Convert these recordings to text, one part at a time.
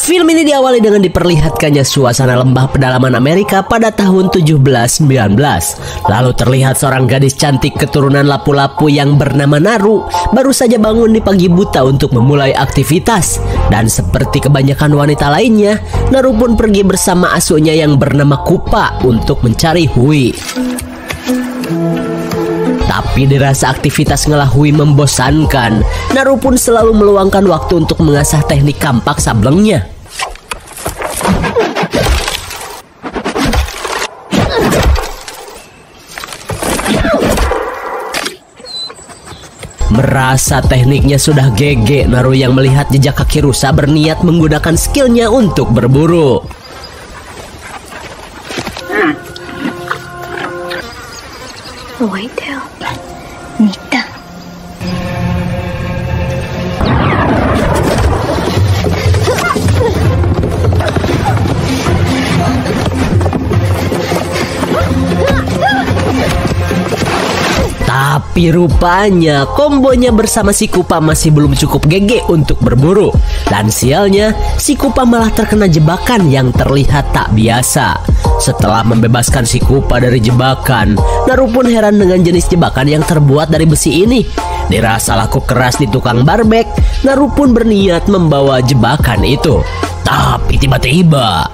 Film ini diawali dengan diperlihatkannya suasana lembah pedalaman Amerika pada tahun 1719. Lalu terlihat seorang gadis cantik keturunan lapu-lapu yang bernama Naru baru saja bangun di pagi buta untuk memulai aktivitas. Dan seperti kebanyakan wanita lainnya, Naru pun pergi bersama asuhnya yang bernama Kupa untuk mencari Hui. Tapi dirasa aktivitas ngelah Hui membosankan, Naru pun selalu meluangkan waktu untuk mengasah teknik kampak sablengnya. Merasa tekniknya sudah GG, Naru yang melihat jejak kaki rusa berniat menggunakan skillnya untuk berburu. Nita. Tapi rupanya kombonya bersama si Kupa masih belum cukup GG untuk berburu. Dan sialnya, si Kupa malah terkena jebakan yang terlihat tak biasa. Setelah membebaskan si Kupa dari jebakan, Naru pun heran dengan jenis jebakan yang terbuat dari besi ini. Dirasa laku keras di tukang barbek, Naru pun berniat membawa jebakan itu. Tapi tiba-tiba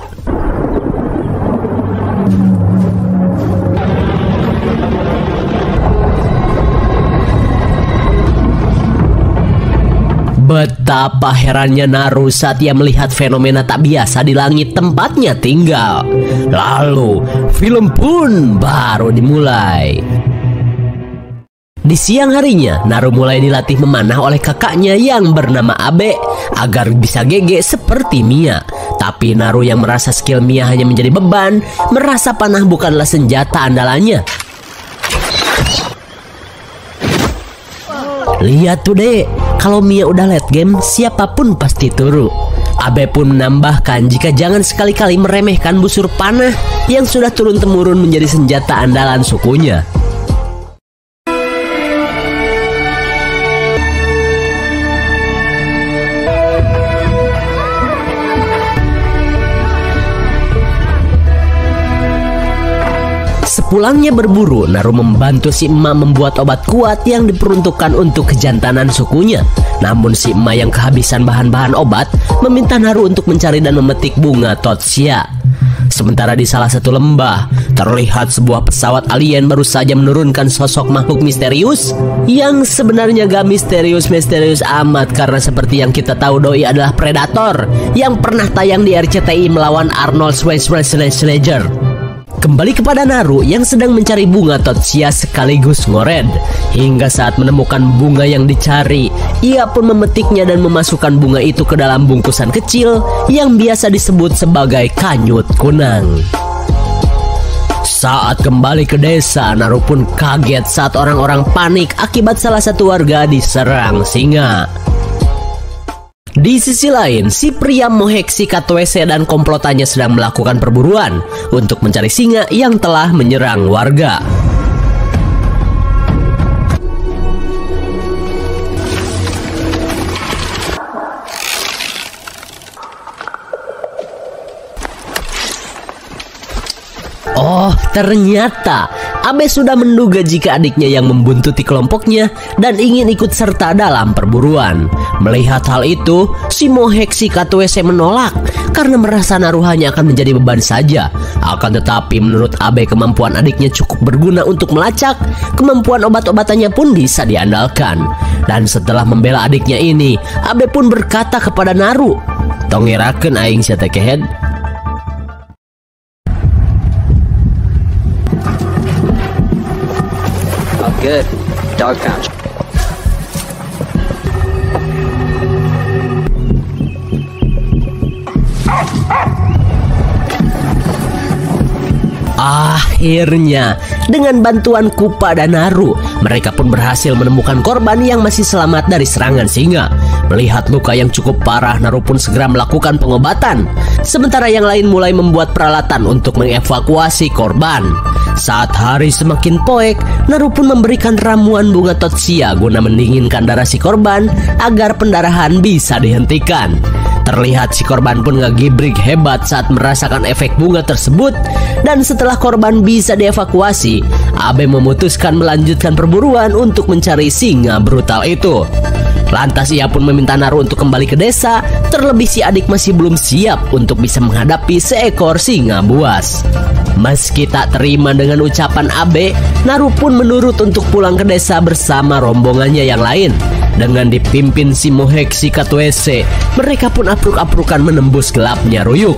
betapa herannya Naru saat ia melihat fenomena tak biasa di langit tempatnya tinggal. Lalu, film pun baru dimulai. Di siang harinya, Naru mulai dilatih memanah oleh kakaknya yang bernama Abe agar bisa GG seperti Mia. Tapi Naru yang merasa skill Mia hanya menjadi beban, merasa panah bukanlah senjata andalannya. Lihat tuh dek, kalau Mia udah late game, siapapun pasti turu. Abe pun menambahkan jika jangan sekali-kali meremehkan busur panah yang sudah turun-temurun menjadi senjata andalan sukunya. Sepulangnya berburu, Naru membantu si emak membuat obat kuat yang diperuntukkan untuk kejantanan sukunya. Namun si emak yang kehabisan bahan-bahan obat meminta Naru untuk mencari dan memetik bunga Totsia. Sementara di salah satu lembah, terlihat sebuah pesawat alien baru saja menurunkan sosok makhluk misterius yang sebenarnya gak misterius amat, karena seperti yang kita tahu doi adalah Predator yang pernah tayang di RCTI melawan Arnold Schwarzenegger. Kembali kepada Naru yang sedang mencari bunga Totsia sekaligus ngored. Hingga saat menemukan bunga yang dicari, ia pun memetiknya dan memasukkan bunga itu ke dalam bungkusan kecil yang biasa disebut sebagai kanyut kunang. Saat kembali ke desa, Naru pun kaget saat orang-orang panik akibat salah satu warga diserang singa. Di sisi lain, si pria Moheksi Katwese dan komplotannya sedang melakukan perburuan untuk mencari singa yang telah menyerang warga. Oh, ternyata Abe sudah menduga jika adiknya yang membuntuti kelompoknya dan ingin ikut serta dalam perburuan. Melihat hal itu, si Moheksi Katwese menolak karena merasa Naru hanya akan menjadi beban saja. Akan tetapi menurut Abe kemampuan adiknya cukup berguna untuk melacak, kemampuan obat-obatannya pun bisa diandalkan. Dan setelah membela adiknya ini, Abe pun berkata kepada Naru, "Tongerakeun aing sia teh kehed." Good. Dog pouch. Akhirnya, dengan bantuan Kupa dan Naru, mereka pun berhasil menemukan korban yang masih selamat dari serangan singa. Melihat luka yang cukup parah, Naru pun segera melakukan pengobatan. Sementara yang lain mulai membuat peralatan untuk mengevakuasi korban. Saat hari semakin poek, Naru pun memberikan ramuan bunga Totsia guna mendinginkan darah si korban agar pendarahan bisa dihentikan. Terlihat si korban pun ngegibrik hebat saat merasakan efek bunga tersebut. Dan setelah korban bisa dievakuasi, Abe memutuskan melanjutkan perburuan untuk mencari singa brutal itu. Lantas ia pun meminta Naru untuk kembali ke desa, terlebih si adik masih belum siap untuk bisa menghadapi seekor singa buas. Meski tak terima dengan ucapan Abe, Naru pun menurut untuk pulang ke desa bersama rombongannya yang lain. Dengan dipimpin si Moheksi Katwese, mereka pun apruk-aprukan menembus gelapnya Ruyuk.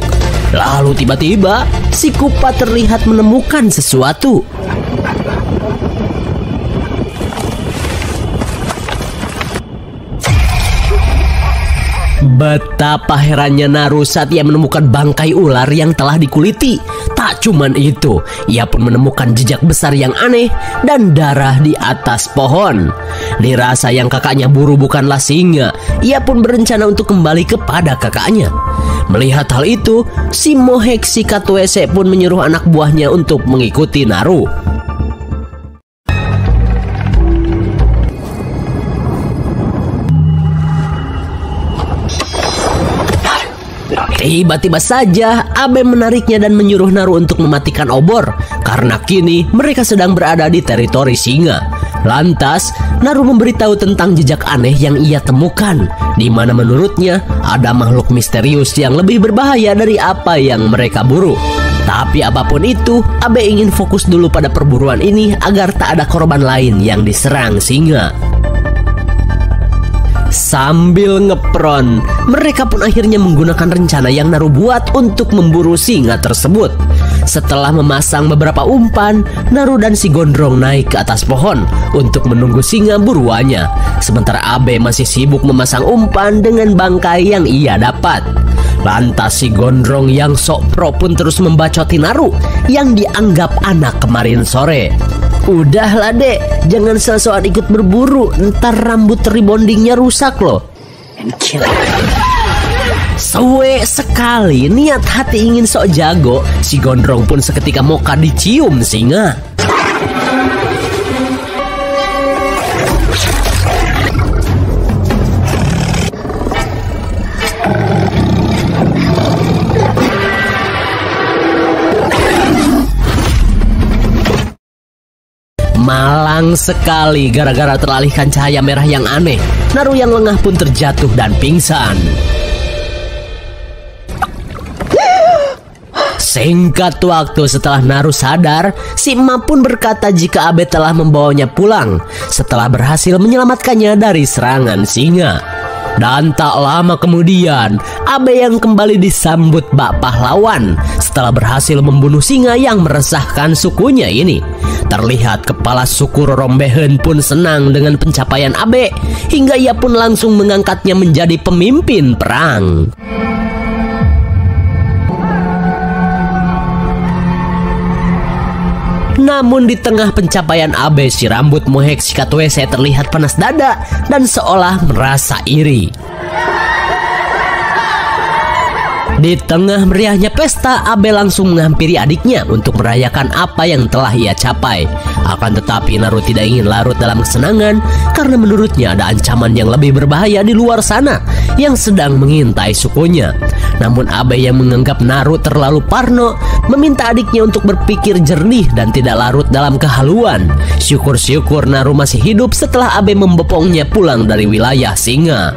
Lalu tiba-tiba si Kupa terlihat menemukan sesuatu. Betapa herannya Naru saat ia menemukan bangkai ular yang telah dikuliti. Tak cuman itu, ia pun menemukan jejak besar yang aneh dan darah di atas pohon. Dirasa yang kakaknya buru bukanlah singa, ia pun berencana untuk kembali kepada kakaknya. Melihat hal itu, si Moheksi Katwese pun menyuruh anak buahnya untuk mengikuti Naru. Tiba-tiba saja Abe menariknya dan menyuruh Naru untuk mematikan obor, karena kini mereka sedang berada di teritori singa. Lantas Naru memberitahu tentang jejak aneh yang ia temukan, di mana menurutnya ada makhluk misterius yang lebih berbahaya dari apa yang mereka buru. Tapi apapun itu, Abe ingin fokus dulu pada perburuan ini agar tak ada korban lain yang diserang singa. Sambil ngepron, mereka pun akhirnya menggunakan rencana yang Naru buat untuk memburu singa tersebut. Setelah memasang beberapa umpan, Naru dan si Gondrong naik ke atas pohon untuk menunggu singa buruannya. Sementara Abe masih sibuk memasang umpan dengan bangkai yang ia dapat. Lantas si Gondrong yang sok pro pun terus membacoti Naru yang dianggap anak kemarin sore. Udahlah dek, jangan sok-sokan ikut berburu, ntar rambut rebondingnya rusak loh. Suwe sekali niat hati ingin sok jago, si Gondrong pun seketika moka dicium singa. Malang sekali gara-gara teralihkan cahaya merah yang aneh. Naru yang lengah pun terjatuh dan pingsan. Singkat waktu setelah Naru sadar, si emak pun berkata jika Abe telah membawanya pulang setelah berhasil menyelamatkannya dari serangan singa. Dan tak lama kemudian, Abe yang kembali disambut bak pahlawan setelah berhasil membunuh singa yang meresahkan sukunya ini. Terlihat kepala suku Rorombehen pun senang dengan pencapaian Abe, hingga ia pun langsung mengangkatnya menjadi pemimpin perang. Namun di tengah pencapaian Abe, si rambut Moheksi Katwese terlihat panas dada dan seolah merasa iri. Di tengah meriahnya pesta, Abe langsung menghampiri adiknya untuk merayakan apa yang telah ia capai. Akan tetapi Naru tidak ingin larut dalam kesenangan karena menurutnya ada ancaman yang lebih berbahaya di luar sana yang sedang mengintai sukunya. Namun Abe yang menganggap Naru terlalu parno meminta adiknya untuk berpikir jernih dan tidak larut dalam kehaluan. Syukur-syukur Naru masih hidup setelah Abe membopongnya pulang dari wilayah singa.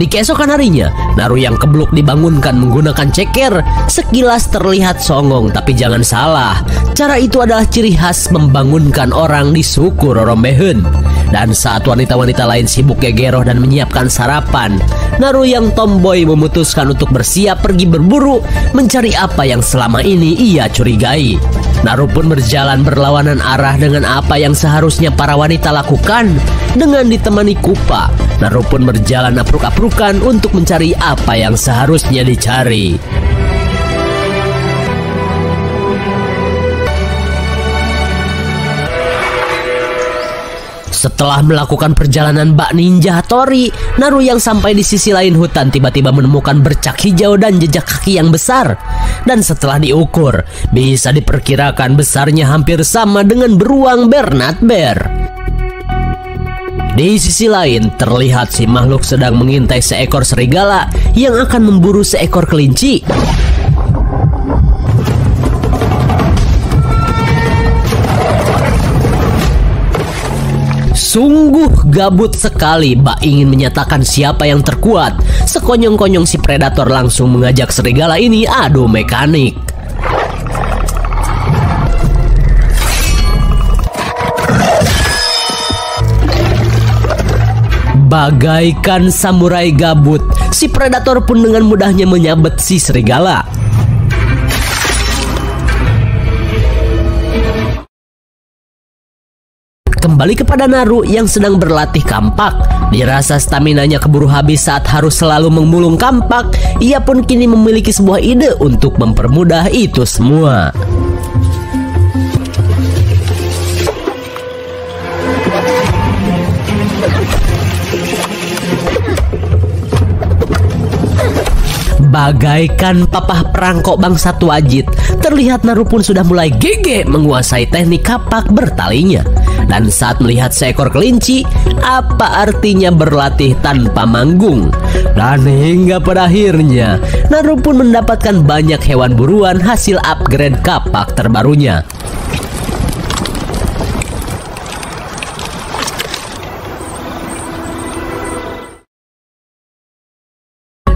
Di keesokan harinya, Naru yang kebluk dibangunkan menggunakan ceker. Sekilas terlihat songong, tapi jangan salah, cara itu adalah ciri khas membangunkan orang di suku Rorombehen. Dan saat wanita-wanita lain sibuk gegeroh dan menyiapkan sarapan, Naru yang tomboy memutuskan untuk bersiap pergi berburu mencari apa yang selama ini ia curigai. Naru pun berjalan berlawanan arah dengan apa yang seharusnya para wanita lakukan. Dengan ditemani Kupa, Naru pun berjalan apruk-aprukan untuk mencari apa yang seharusnya dicari. Setelah melakukan perjalanan bak ninja Hattori, Naru yang sampai di sisi lain hutan tiba-tiba menemukan bercak hijau dan jejak kaki yang besar. Dan setelah diukur, bisa diperkirakan besarnya hampir sama dengan beruang Bernard Bear. Di sisi lain, terlihat si makhluk sedang mengintai seekor serigala yang akan memburu seekor kelinci. Sungguh gabut sekali Bak ingin menyatakan siapa yang terkuat. Sekonyong-konyong si predator langsung mengajak serigala ini adu mekanik. Bagaikan samurai gabut, si predator pun dengan mudahnya menyabet si serigala. Kembali kepada Naru yang sedang berlatih kampak. Dirasa staminanya keburu habis saat harus selalu memulung kampak. Ia pun kini memiliki sebuah ide untuk mempermudah itu semua. Bagaikan papah perangkok bangsa Wajid, terlihat Naru pun sudah mulai gege menguasai teknik kapak bertalinya. Dan saat melihat seekor kelinci, apa artinya berlatih tanpa manggung? Dan hingga pada akhirnya, Naru pun mendapatkan banyak hewan buruan hasil upgrade kapak terbarunya.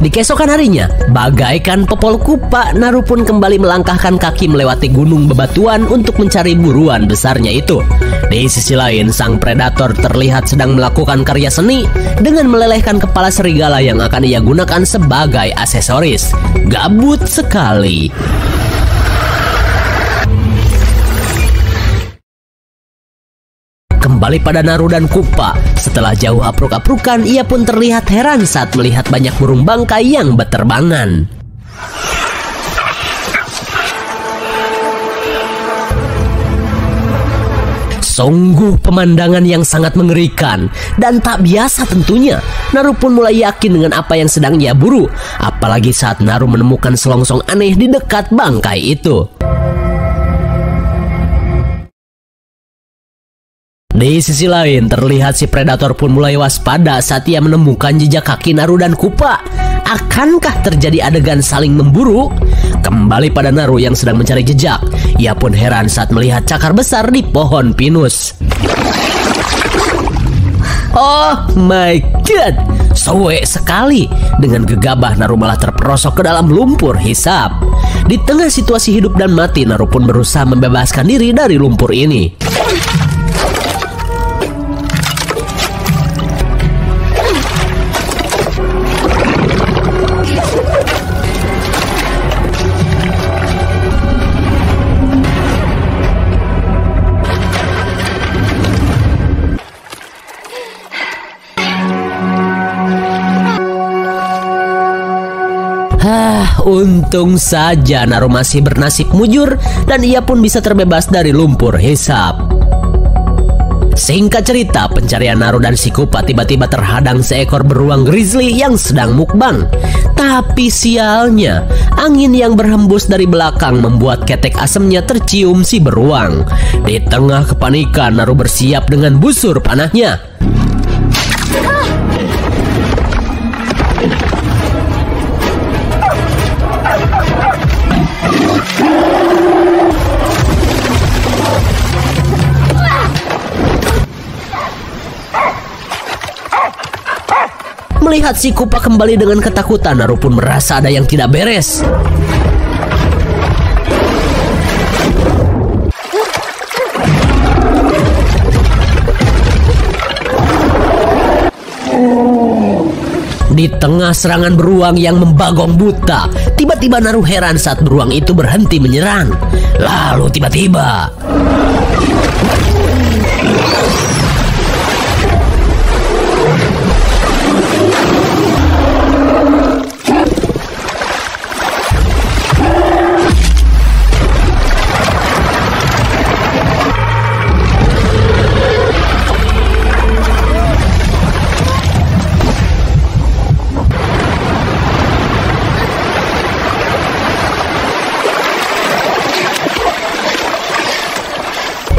Di keesokan harinya, bagaikan popol kupa, Naru pun kembali melangkahkan kaki melewati gunung bebatuan untuk mencari buruan besarnya itu. Di sisi lain, sang predator terlihat sedang melakukan karya seni dengan melelehkan kepala serigala yang akan ia gunakan sebagai aksesoris. Gabut sekali. Kembali pada Naru dan Kupa. Setelah jauh apruk-aprukan, ia pun terlihat heran saat melihat banyak burung bangkai yang berterbangan. Sungguh pemandangan yang sangat mengerikan dan tak biasa tentunya. Naru pun mulai yakin dengan apa yang sedang ia buru. Apalagi saat Naru menemukan selongsong aneh di dekat bangkai itu. Di sisi lain, terlihat si predator pun mulai waspada saat ia menemukan jejak kaki Naru dan Kupa. Akankah terjadi adegan saling memburu? Kembali pada Naru yang sedang mencari jejak. Ia pun heran saat melihat cakar besar di pohon pinus. Oh my god, suwe sekali. Dengan gegabah Naru malah terperosok ke dalam lumpur hisap. Di tengah situasi hidup dan mati, Naru pun berusaha membebaskan diri dari lumpur ini. Untung saja Naru masih bernasib mujur dan ia pun bisa terbebas dari lumpur hisap. Singkat cerita, pencarian Naru dan si Kupa tiba-tiba terhadang seekor beruang grizzly yang sedang mukbang. Tapi sialnya, angin yang berhembus dari belakang membuat ketek asemnya tercium si beruang. Di tengah kepanikan, Naru bersiap dengan busur panahnya. Melihat si Kupa kembali dengan ketakutan, Naru pun merasa ada yang tidak beres. Di tengah serangan beruang yang membagong buta, tiba-tiba Naru heran saat beruang itu berhenti menyerang. Lalu tiba-tiba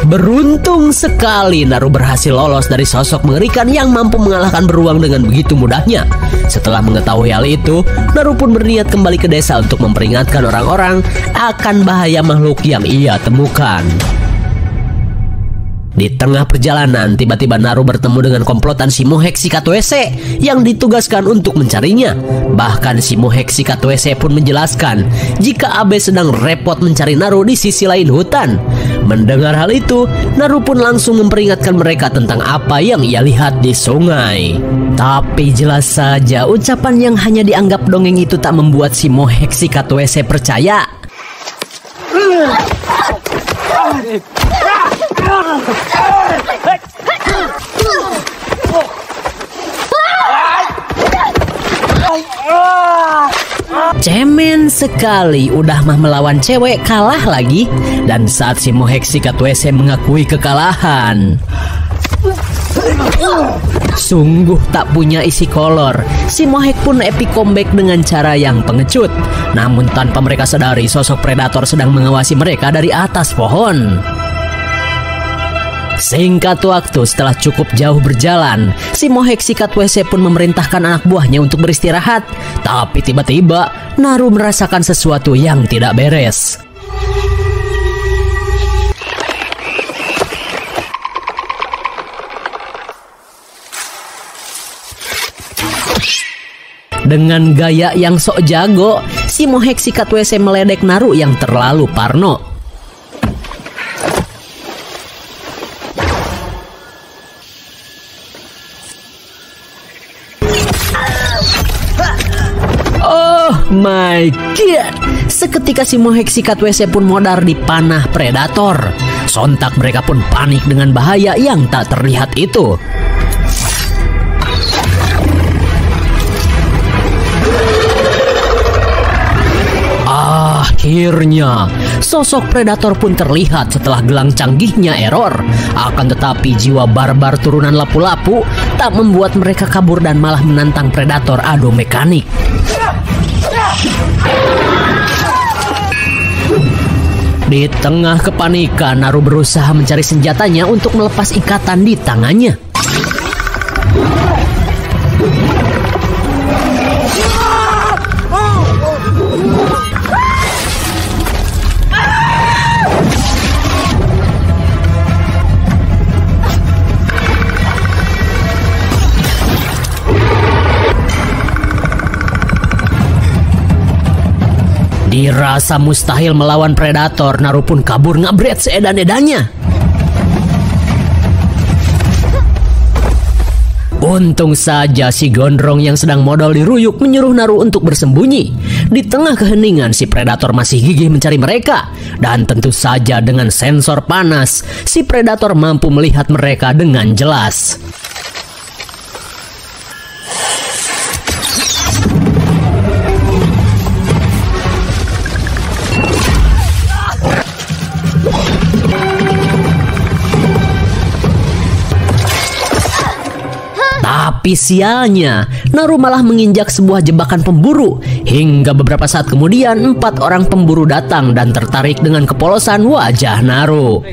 beruntung Untung sekali Naru berhasil lolos dari sosok mengerikan yang mampu mengalahkan beruang dengan begitu mudahnya. Setelah mengetahui hal itu, Naru pun berniat kembali ke desa untuk memperingatkan orang-orang akan bahaya makhluk yang ia temukan. Di tengah perjalanan, tiba-tiba Naru bertemu dengan komplotan si Mohek si Katwese yang ditugaskan untuk mencarinya. Bahkan si Mohek si Katwese pun menjelaskan jika Abe sedang repot mencari Naru di sisi lain hutan. Mendengar hal itu, Naru pun langsung memperingatkan mereka tentang apa yang ia lihat di sungai. Tapi jelas saja ucapan yang hanya dianggap dongeng itu tak membuat si Mohek si Katwese percaya. Cemen sekali, udah mah melawan cewek kalah lagi. Dan saat si Mohek si Katwese mengakui kekalahan, sungguh tak punya isi kolor, si Mohek pun epic comeback dengan cara yang pengecut. Namun tanpa mereka sadari, sosok predator sedang mengawasi mereka dari atas pohon. Singkat waktu, setelah cukup jauh berjalan, si Mohek si Katwese pun memerintahkan anak buahnya untuk beristirahat. Tapi tiba-tiba Naru merasakan sesuatu yang tidak beres. Dengan gaya yang sok jago, si Mohek si Katwese meledek Naru yang terlalu parno. Oh my god! Seketika si Mohek si Katwese pun modar di panah predator. Sontak mereka pun panik dengan bahaya yang tak terlihat itu. Akhirnya, sosok predator pun terlihat setelah gelang canggihnya error. Akan tetapi jiwa barbar turunan lapu-lapu tak membuat mereka kabur dan malah menantang predator adu mekanik. Di tengah kepanikan, Naru berusaha mencari senjatanya untuk melepas ikatan di tangannya. Dirasa mustahil melawan predator, Naru pun kabur ngabret seedan-edannya. Untung saja si gondrong yang sedang modal di ruyuk menyuruh Naru untuk bersembunyi. Di tengah keheningan, si predator masih gigih mencari mereka. Dan tentu saja dengan sensor panas, si predator mampu melihat mereka dengan jelas. Tapi sialnya, Naru malah menginjak sebuah jebakan pemburu. Hingga beberapa saat kemudian, 4 orang pemburu datang dan tertarik dengan kepolosan wajah Naru.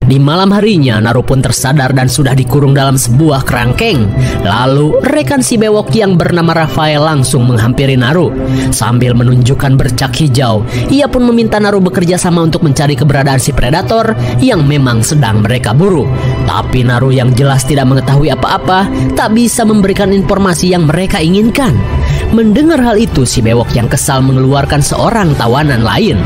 Di malam harinya, Naru pun tersadar dan sudah dikurung dalam sebuah kerangkeng. Lalu, rekan si bewok yang bernama Rafael langsung menghampiri Naru. Sambil menunjukkan bercak hijau, ia pun meminta Naru bekerja sama untuk mencari keberadaan si predator yang memang sedang mereka buru. Tapi Naru yang jelas tidak mengetahui apa-apa, tak bisa memberikan informasi yang mereka inginkan. Mendengar hal itu, si bewok yang kesal mengeluarkan seorang tawanan lain.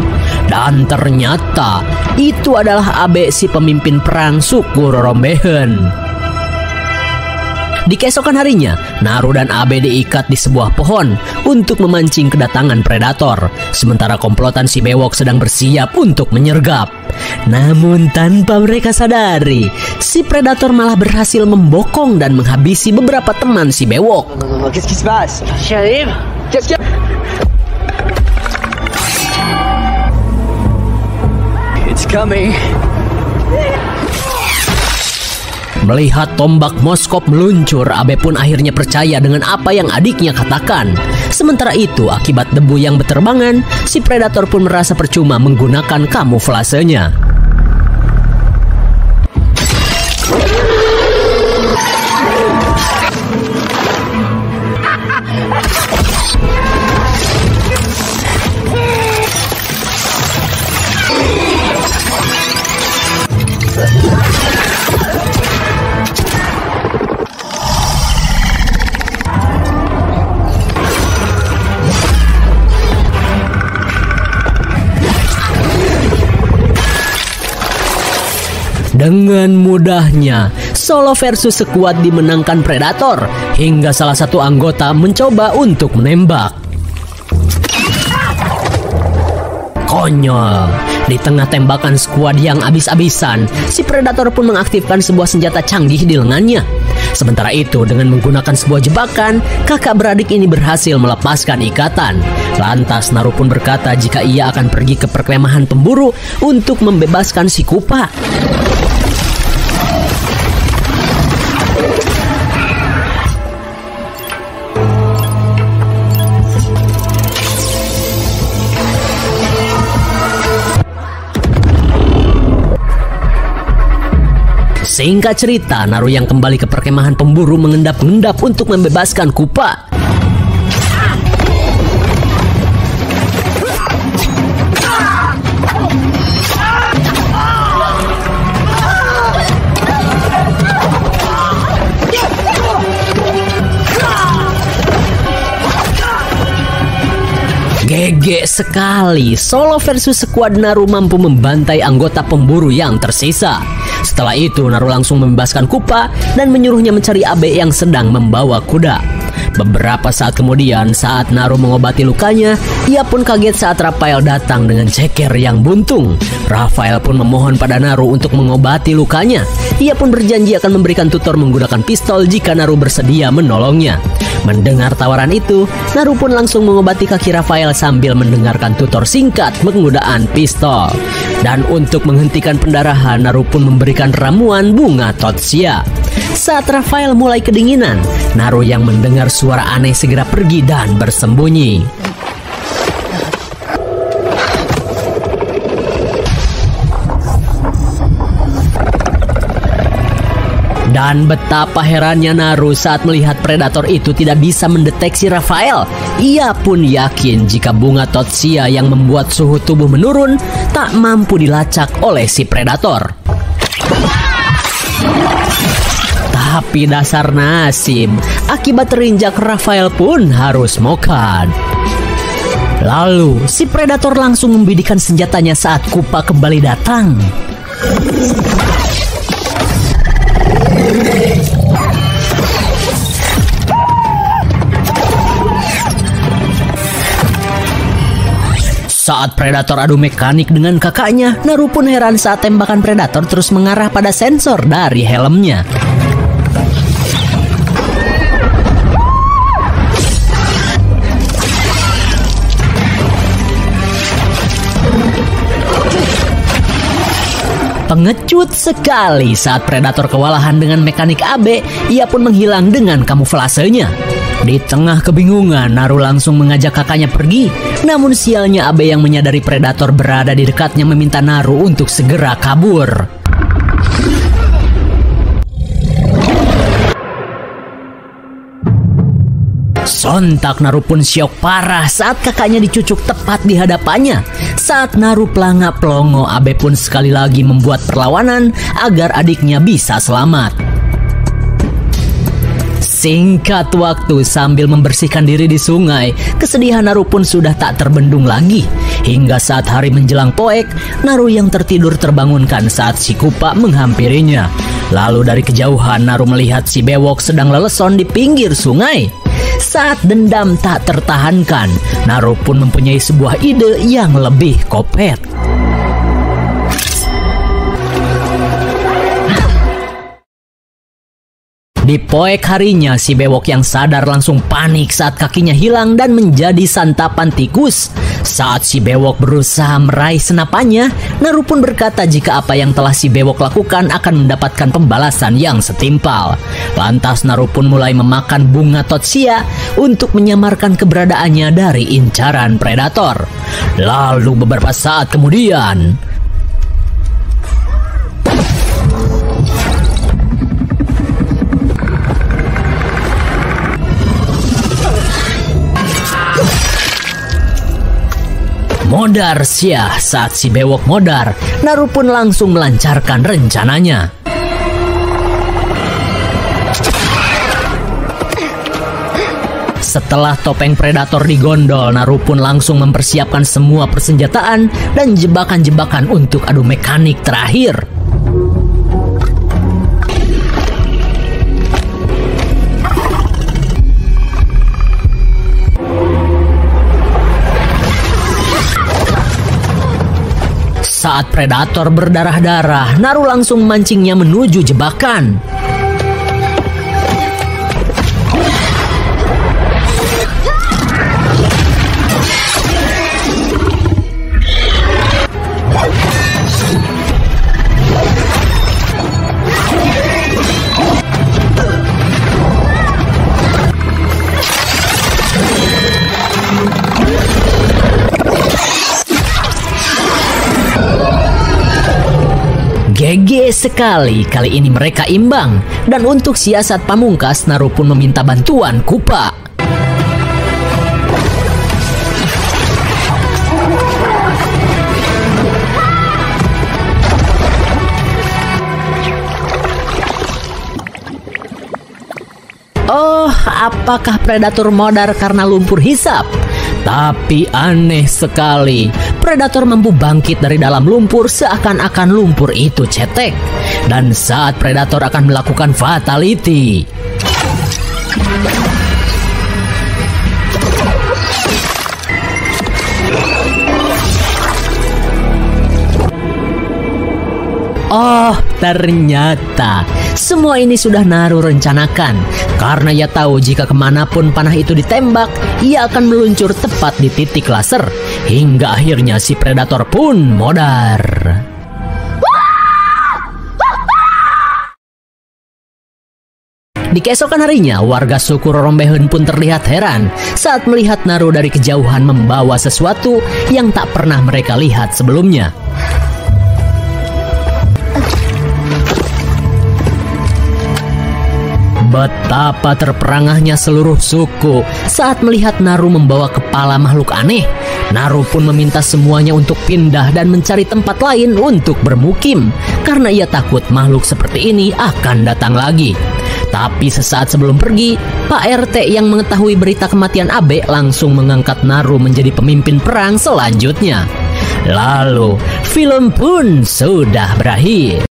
Dan ternyata itu adalah Abe, si pemimpin perang suku Rorombehen. Di keesokan harinya, Naru dan Abe diikat di sebuah pohon untuk memancing kedatangan predator. Sementara komplotan si bewok sedang bersiap untuk menyergap. Namun tanpa mereka sadari, si predator malah berhasil membokong dan menghabisi beberapa teman si bewok. It's coming. Melihat tombak Moskov meluncur, Abe pun akhirnya percaya dengan apa yang adiknya katakan. Sementara itu, akibat debu yang berterbangan, si predator pun merasa percuma menggunakan kamuflasenya. Dengan mudahnya, solo versus sekuat dimenangkan Predator hingga salah satu anggota mencoba untuk menembak. Konyol, di tengah tembakan skuad yang abis-abisan, si Predator pun mengaktifkan sebuah senjata canggih di lengannya. Sementara itu, dengan menggunakan sebuah jebakan, kakak beradik ini berhasil melepaskan ikatan. Lantas Naru pun berkata jika ia akan pergi ke perkemahan pemburu untuk membebaskan si Kupa. Singkat cerita, Naru yang kembali ke perkemahan pemburu mengendap-endap untuk membebaskan Kupa. GG sekali, solo versus sekuad Naru mampu membantai anggota pemburu yang tersisa. Setelah itu, Naru langsung membebaskan Kupa dan menyuruhnya mencari Abe yang sedang membawa kuda. Beberapa saat kemudian, saat Naru mengobati lukanya, ia pun kaget saat Raphael datang dengan ceker yang buntung. Raphael pun memohon pada Naru untuk mengobati lukanya. Ia pun berjanji akan memberikan tutor menggunakan pistol jika Naru bersedia menolongnya. Mendengar tawaran itu, Naru pun langsung mengobati kaki Raphael sambil mendengarkan tutor singkat penggunaan pistol. Dan untuk menghentikan pendarahan, Naru pun memberikan ramuan bunga Totsia. Saat Raphael mulai kedinginan, Naru yang mendengar suara aneh segera pergi dan bersembunyi. Dan betapa herannya Naru saat melihat predator itu tidak bisa mendeteksi Raphael. Ia pun yakin jika bunga Totsia yang membuat suhu tubuh menurun tak mampu dilacak oleh si predator. Tapi dasar nasib, akibat terinjak Raphael pun harus mokan. Lalu si predator langsung membidikan senjatanya saat Kupa kembali datang. Saat predator adu mekanik dengan kakaknya, Naru pun heran saat tembakan predator terus mengarah pada sensor dari helmnya. Pengecut sekali saat predator kewalahan dengan mekanik Abe, ia pun menghilang dengan kamuflasenya. Di tengah kebingungan, Naru langsung mengajak kakaknya pergi. Namun sialnya Abe yang menyadari predator berada di dekatnya meminta Naru untuk segera kabur. Sontak Naru pun syok parah saat kakaknya dicucuk tepat di hadapannya. Saat Naru pelangak-pelongo, Abe pun sekali lagi membuat perlawanan agar adiknya bisa selamat. Singkat waktu sambil membersihkan diri di sungai, kesedihan Naru pun sudah tak terbendung lagi. Hingga saat hari menjelang poek, Naru yang tertidur terbangunkan saat si Kupa menghampirinya. Lalu dari kejauhan Naru melihat si bewok sedang leleson di pinggir sungai. Saat dendam tak tertahankan, Naru pun mempunyai sebuah ide yang lebih kopet. Di poek harinya, si bewok yang sadar langsung panik saat kakinya hilang dan menjadi santapan tikus. Saat si bewok berusaha meraih senapannya, Naru pun berkata jika apa yang telah si bewok lakukan akan mendapatkan pembalasan yang setimpal. Lantas Naru pun mulai memakan bunga Totsia untuk menyamarkan keberadaannya dari incaran predator. Lalu beberapa saat kemudian, modar siah. Saat si bewok modar, Naru pun langsung melancarkan rencananya. Setelah topeng predator digondol, Naru pun langsung mempersiapkan semua persenjataan dan jebakan-jebakan untuk adu mekanik terakhir. Saat predator berdarah-darah, Naru langsung memancingnya menuju jebakan. GG sekali, kali ini mereka imbang. Dan untuk siasat pamungkas, Naru pun meminta bantuan Kupa. Oh, apakah predator modar karena lumpur hisap? Tapi aneh sekali, predator mampu bangkit dari dalam lumpur seakan-akan lumpur itu cetek. Dan saat predator akan melakukan fatality, oh, ternyata semua ini sudah Naru rencanakan. Karena ia tahu jika kemanapun panah itu ditembak, ia akan meluncur tepat di titik laser. Hingga akhirnya si predator pun modar. Di keesokan harinya, warga suku Rorombehen pun terlihat heran saat melihat Naru dari kejauhan membawa sesuatu yang tak pernah mereka lihat sebelumnya. Betapa terperangahnya seluruh suku saat melihat Naru membawa kepala makhluk aneh. Naru pun meminta semuanya untuk pindah dan mencari tempat lain untuk bermukim, karena ia takut makhluk seperti ini akan datang lagi. Tapi sesaat sebelum pergi, Pak RT yang mengetahui berita kematian Abe langsung mengangkat Naru menjadi pemimpin perang selanjutnya. Lalu, film pun sudah berakhir.